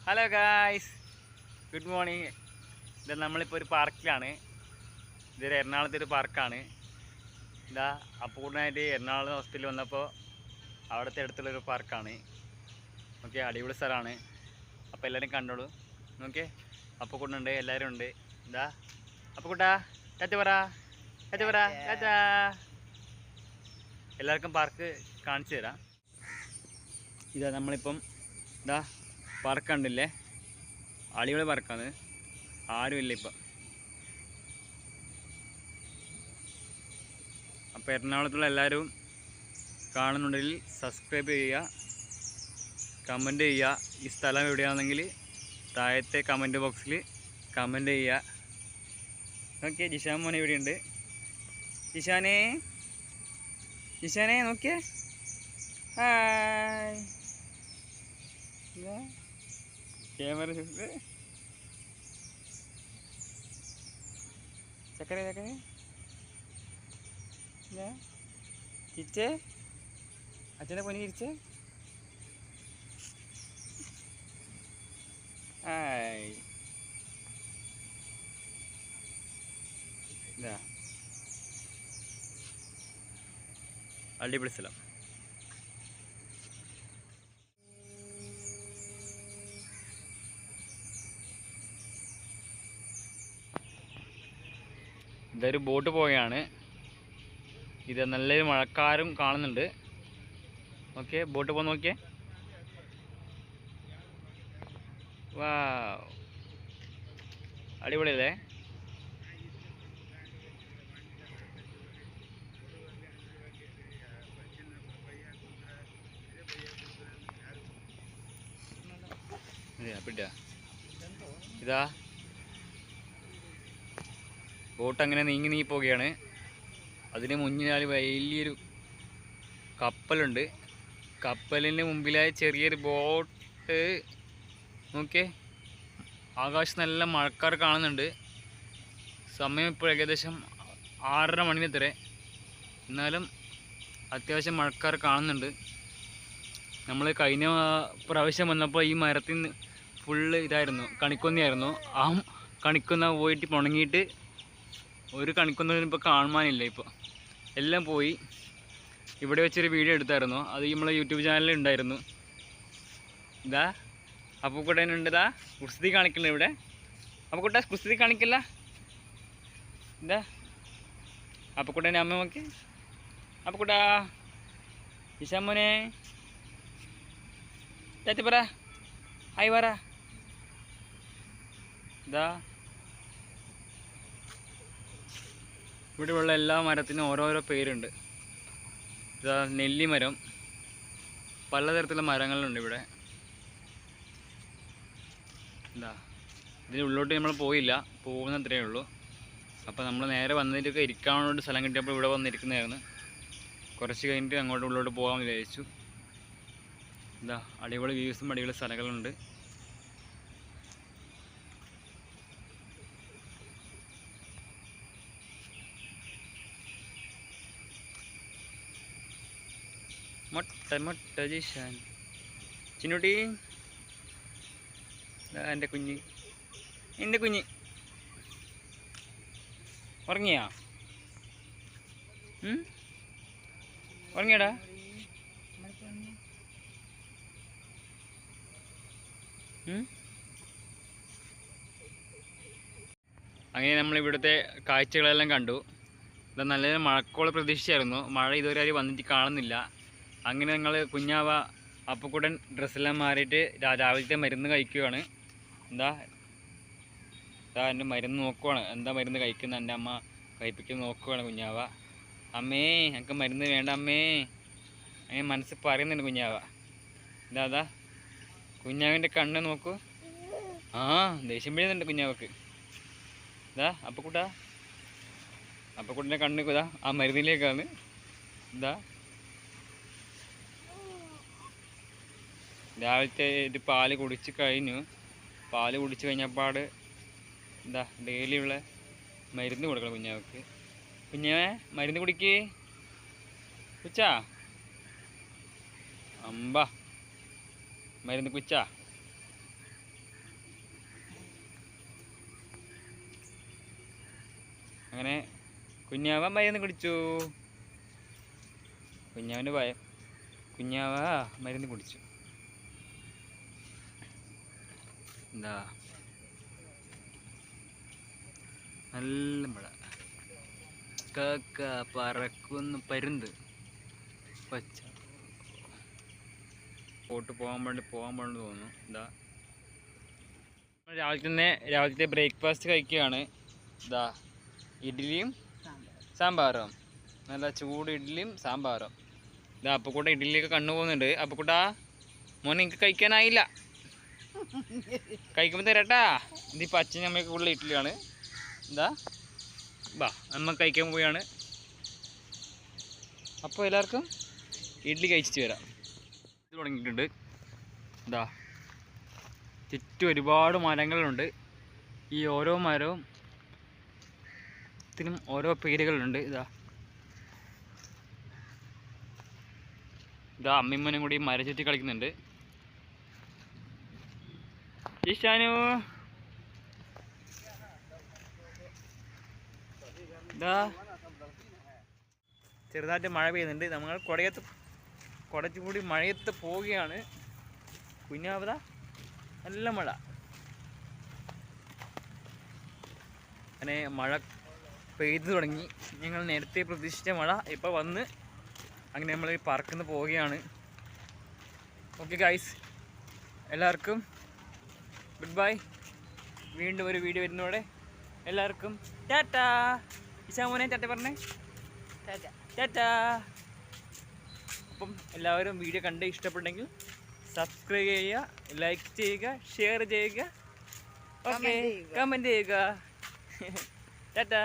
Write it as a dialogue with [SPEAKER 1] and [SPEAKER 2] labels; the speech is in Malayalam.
[SPEAKER 1] Hello guys, good morning. ഇത് നമ്മളിപ്പോൾ ഒരു പാർക്കിലാണ്. ഇതൊരു എറണാകുളത്തെ ഒരു പാർക്കാണ്. ഇതാ അപ്പൂർണ്ണമായിട്ട് എറണാകുളം ഹോസ്പിറ്റലിൽ വന്നപ്പോൾ അവിടുത്തെ അടുത്തുള്ളൊരു പാർക്കാണ്. ഓക്കെ, അടിപൊളി സ്ഥലമാണ്. അപ്പോൾ എല്ലാവരും കണ്ടോളൂ. ഓക്കെ, അപ്പൂക്കുണ്ണുണ്ട്, എല്ലാവരും ഉണ്ട്. ഇതാ അപ്പൂക്കുട്ടാ, ടാറ്റ പറ, ടാറ്റ പറ, ടാറ്റ. എല്ലാവർക്കും പാർക്ക് കാണിച്ചു തരാം. ഇതാ നമ്മളിപ്പം ഇതാ പാർക്ക് കണ്ടില്ലേ, അടിപൊളി പാർക്കാണ്. ആരുമില്ല ഇപ്പം. അപ്പോൾ എറണാകുളത്തുള്ള എല്ലാവരും കാണുന്നുണ്ടെങ്കിൽ സബ്സ്ക്രൈബ് ചെയ്യുക, കമൻറ്റ് ചെയ്യുക. ഈ സ്ഥലം എവിടെയാണെന്നെങ്കിൽ താഴത്തെ കമൻറ്റ് ബോക്സിൽ കമൻറ്റ് ചെയ്യുക. ഓക്കെ, ജിഷാൻ മോനെ ഇവിടെയുണ്ട്. ജിഷാനേ, ജിഷാനേ നോക്കിയേ, ഹായ്. ക്യാമറ ചക്കര ചക്കര ചിരിച്ചേ, അച്ഛനെ പൊന്നി ചിരിച്ചേ. ഹായ്. ഇതാ അടിപൊളി സ്ഥലം. ഇതൊരു ബോട്ട് പോവുകയാണ്. ഇത് നല്ലൊരു മഴക്കാരും കാണുന്നുണ്ട്. ഓക്കെ, ബോട്ട് പോകാൻ നോക്കിയേ. വാ, അടിപൊളിയല്ലേ? ഇതാ ബോട്ട് അങ്ങനെ നീങ്ങി പോവുകയാണ്. അതിന് മുന്നിൽ വലിയൊരു കപ്പലുണ്ട്. കപ്പലിന് മുമ്പിലായി ചെറിയൊരു ബോട്ട്. നോക്കിയേ, ആകാശം നല്ല മഴക്കാർ കാണുന്നുണ്ട്. സമയം ഇപ്പോൾ ഏകദേശം 6:30 മണി അത്രേ. എന്നാലും അത്യാവശ്യം മഴക്കാർ കാണുന്നുണ്ട്. നമ്മൾ കഴിഞ്ഞ പ്രാവശ്യം വന്നപ്പോൾ ഈ മരത്തിന് ഫുള്ള് ഇതായിരുന്നു, കണിക്കൊന്നയായിരുന്നു. ആ കണിക്കൊന്ന പോയിട്ട് ഉണങ്ങിയിട്ട് ഒരു കണിക്കൊന്നും ഇപ്പോൾ കാണുവാനില്ല. ഇപ്പോൾ എല്ലാം പോയി. ഇവിടെ വെച്ചൊരു വീഡിയോ എടുത്തായിരുന്നു, അത് നമ്മളെ യൂട്യൂബ് ചാനലിൽ ഉണ്ടായിരുന്നു. ഇതാ അപ്പൂക്കുട്ടനുണ്ട്. ഇതാ കുസ്തി കാണിക്കണ്ട ഇവിടെ. അപ്പൂക്കുട്ട കുസ്തി കാണിക്കില്ല. ഇതാ അപ്പൂക്കുട്ടൻ്റെ അമ്മ നോക്കി. അപ്പൂക്കുട്ടാ, ഇശാമോനെ ടാറ്റ പറ, ഹായ് പറ. ഇതാ ഇവിടെയുള്ള എല്ലാ മരത്തിനും ഓരോരോ പേരുണ്ട്. ഇതാ നെല്ലിമരം, പലതരത്തിലുള്ള മരങ്ങളുണ്ട് ഇവിടെ. എന്താ ഇതിന് ഉള്ളോട്ട് നമ്മൾ പോയില്ല, പോകുന്നത്രേ ഉള്ളൂ. അപ്പോൾ നമ്മൾ നേരെ വന്നിട്ടൊക്കെ ഇരിക്കാനോട് സ്ഥലം കിട്ടിയപ്പോൾ ഇവിടെ വന്നിരിക്കുന്നതായിരുന്നു. കുറച്ച് കഴിഞ്ഞിട്ട് അങ്ങോട്ട് ഉള്ളോട്ട് പോകാൻ വിചാരിച്ചു. എന്താ അടിപൊളി വ്യൂസും അടിപൊളി സ്ഥലങ്ങളുണ്ട്. മൊട്ട മൊട്ട ജിഷാൻ, ചിന്നുട്ടി, എൻ്റെ കുഞ്ഞ്, എൻ്റെ കുഞ്ഞ് ഉറങ്ങിയാ? ഉറങ്ങിയടാ? അങ്ങനെ നമ്മൾ ഇവിടുത്തെ കാഴ്ചകളെല്ലാം കണ്ടു. ഇത് നല്ലൊരു മഴക്കോള് പ്രതീക്ഷിച്ചായിരുന്നു. മഴ ഇതുവരെ ആരും വന്നിട്ട് കാണുന്നില്ല. അങ്ങനെ ഞങ്ങൾ കുഞ്ഞാവ അപ്പുക്കുട്ടൻ ഡ്രസ്സെല്ലാം മാറിയിട്ട് രാവിലത്തെ മരുന്ന് കഴിക്കുകയാണ്. എന്താ എൻ്റെ മരുന്ന് നോക്കുവാണ്, എന്താ മരുന്ന് കഴിക്കുന്നത്. എൻ്റെ അമ്മ കഴിപ്പിക്കുന്ന നോക്കുവാണ് കുഞ്ഞാവ. അമ്മേ എനിക്ക് മരുന്ന് വേണ്ട അമ്മേ, അങ്ങനെ മനസ്സിൽ പറയുന്നുണ്ട് കുഞ്ഞാവ. ഇതാ കുഞ്ഞാവിൻ്റെ കണ്ണ് നോക്കൂ. ആ, ദേഷ്യം വീഴുന്നുണ്ട് കുഞ്ഞാവക്ക്. ഇതാ അപ്പക്കുട്ടൻ്റെ കണ്ണ് ഇതാ ആ മരുന്നിലേക്കാണ്. ഇതാ രാവിലത്തെ ഇത് പാല് കുടിച്ച് കഴിഞ്ഞു. പാല് കുടിച്ച് കഴിഞ്ഞപ്പാട് എന്താ ഡെയിലിയുള്ള മരുന്ന് കൊടുക്കണം കുഞ്ഞാവക്ക്. കുഞ്ഞാവേ മരുന്ന് കുടിക്ക്. കുച്ചാ അമ്പ മരുന്ന് കുച്ചാ. അങ്ങനെ കുഞ്ഞാവ മരുന്ന് കുടിച്ചു. കുഞ്ഞാവ മരുന്ന് കുടിച്ചു. എന്താ നല്ല മഴ. കാക്ക പറക്കുന്നു പരുന്ത് പച്ച പോട്ട് പോകാൻ വേണ്ടി തോന്നുന്നു. എന്താ രാവിലത്തെ ബ്രേക്ക്ഫാസ്റ്റ് കഴിക്കുകയാണ്. ഇതാ ഇഡ്ഡലിയും സാമ്പാറും, നല്ല ചൂട് ഇഡ്ഡലിയും സാമ്പാറും. ഇതാ അപ്പക്കൂട്ട ഇഡ്ഡലിയൊക്കെ കണ്ണു പോകുന്നുണ്ട്. അപ്പക്കൂട്ടാ മോനെ എനിക്ക് കഴിക്കാനായില്ല, കഴിക്കുമ്പോൾ തരട്ടാ. ഇത് പച്ച അമ്മയ്ക്ക് ഉള്ള ഇഡ്ഡലിയാണ്. എന്താ ബാ അമ്മ കഴിക്കാൻ പോവുകയാണ്. അപ്പോൾ എല്ലാവർക്കും ഇഡ്ഡലി കഴിച്ചിട്ട് വരാം. ഇത് തുടങ്ങിയിട്ടുണ്ട്. എന്താ ചുറ്റും ഒരുപാട് മരങ്ങളുണ്ട്. ഈ ഓരോ മരവും ത്തിനും ഓരോ പേരുകളുണ്ട്. ഇതാ അമ്മിമ്മനും കൂടി മരം ചുറ്റി കളിക്കുന്നുണ്ട്. ജിഷാനു ഇതാ ചെറുതായിട്ട് മഴ പെയ്യുന്നുണ്ട്. നമ്മൾ കുടച്ചുകൂടി മഴയത്ത് പോവുകയാണ്. കുഞ്ഞാവത നല്ല മഴ. അങ്ങനെ മഴ പെയ്തു തുടങ്ങി. ഞങ്ങൾ നേരത്തെ പ്രതീക്ഷിച്ച മഴ ഇപ്പോൾ വന്ന്. അങ്ങനെ നമ്മൾ പാർക്കിൽ പോവുകയാണ്. ഓക്കെ ഗൈസ്, എല്ലാവർക്കും ഗുഡ് ബൈ. വീണ്ടും ഒരു വീഡിയോ വരുന്നതോടെ എല്ലാവർക്കും ടാറ്റാ. ഇശാമോനെ ടാറ്റ പറഞ്ഞേ. ടാറ്റാ. അപ്പം എല്ലാവരും വീഡിയോ കണ്ട് ഇഷ്ടപ്പെട്ടെങ്കിൽ സബ്സ്ക്രൈബ് ചെയ്യുക, ലൈക്ക് ചെയ്യുക, ഷെയർ ചെയ്യുക, ഓക്കെ കമൻറ്റ് ചെയ്യുക. ടാറ്റാ.